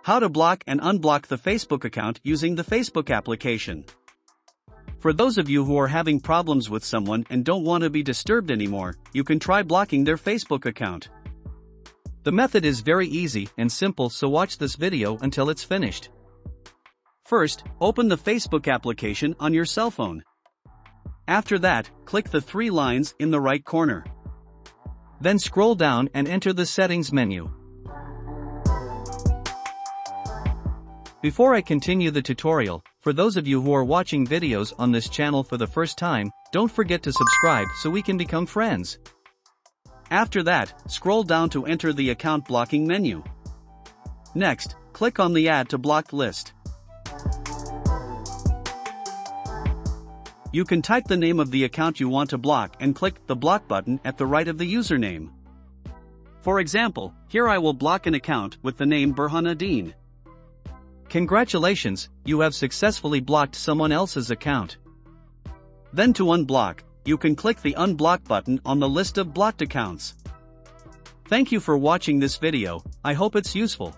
How to block and unblock the Facebook account using the Facebook application. For those of you who are having problems with someone and don't want to be disturbed anymore, you can try blocking their Facebook account. The method is very easy and simple, so watch this video until it's finished. First, open the Facebook application on your cell phone. After that, click the three lines in the right corner. Then scroll down and enter the Settings menu. Before I continue the tutorial, for those of you who are watching videos on this channel for the first time, don't forget to subscribe so we can become friends. After that, scroll down to enter the account blocking menu. Next, click on the Add to Blocked list. You can type the name of the account you want to block and click the block button at the right of the username. For example, here I will block an account with the name Burhanuddin. Congratulations, you have successfully blocked someone else's account. Then to unblock, you can click the unblock button on the list of blocked accounts. Thank you for watching this video, I hope it's useful.